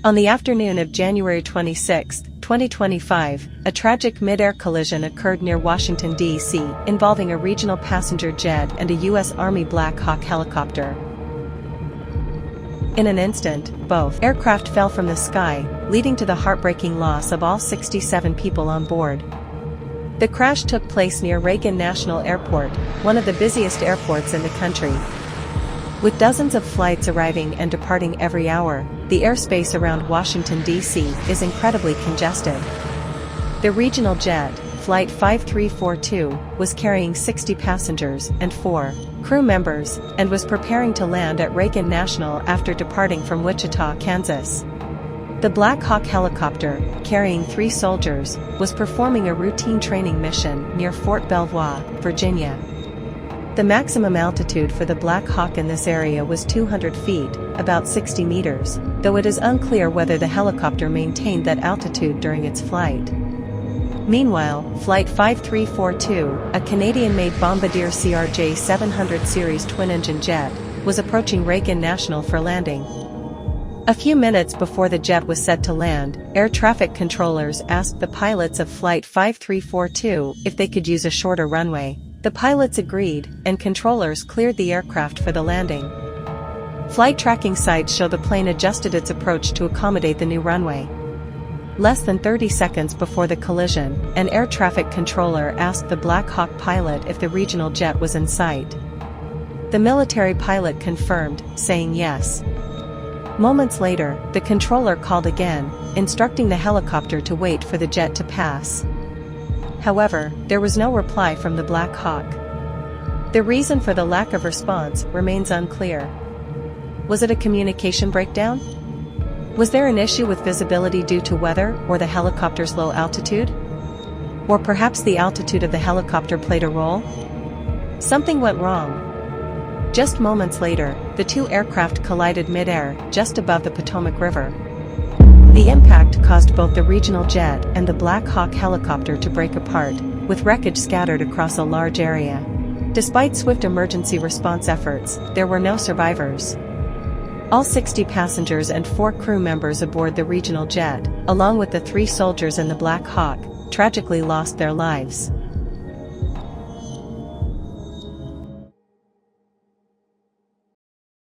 On the afternoon of January 26, 2025, a tragic mid-air collision occurred near Washington, D.C., involving a regional passenger jet and a U.S. Army Black Hawk helicopter. In an instant, both aircraft fell from the sky, leading to the heartbreaking loss of all 67 people on board. The crash took place near Reagan National Airport, one of the busiest airports in the country. With dozens of flights arriving and departing every hour, the airspace around Washington, D.C. is incredibly congested. The regional jet, Flight 5342, was carrying 60 passengers and 4 crew members and was preparing to land at Reagan National after departing from Wichita, Kansas. The Black Hawk helicopter, carrying 3 soldiers, was performing a routine training mission near Fort Belvoir, Virginia. The maximum altitude for the Black Hawk in this area was 200 feet, about 60 meters, though it is unclear whether the helicopter maintained that altitude during its flight. Meanwhile, Flight 5342, a Canadian-made Bombardier CRJ-700 series twin-engine jet, was approaching Reagan National for landing. A few minutes before the jet was set to land, air traffic controllers asked the pilots of Flight 5342 if they could use a shorter runway. The pilots agreed, and controllers cleared the aircraft for the landing. Flight tracking sites show the plane adjusted its approach to accommodate the new runway. Less than 30 seconds before the collision, an air traffic controller asked the Black Hawk pilot if the regional jet was in sight. The military pilot confirmed, saying yes. Moments later, the controller called again, instructing the helicopter to wait for the jet to pass. However, there was no reply from the Black Hawk. The reason for the lack of response remains unclear. Was it a communication breakdown? Was there an issue with visibility due to weather or the helicopter's low altitude? Or perhaps the altitude of the helicopter played a role? Something went wrong. Just moments later, the 2 aircraft collided mid-air, just above the Potomac River. The impact caused both the regional jet and the Black Hawk helicopter to break apart, with wreckage scattered across a large area. Despite swift emergency response efforts, there were no survivors. All 60 passengers and 4 crew members aboard the regional jet, along with the 3 soldiers in the Black Hawk, tragically lost their lives.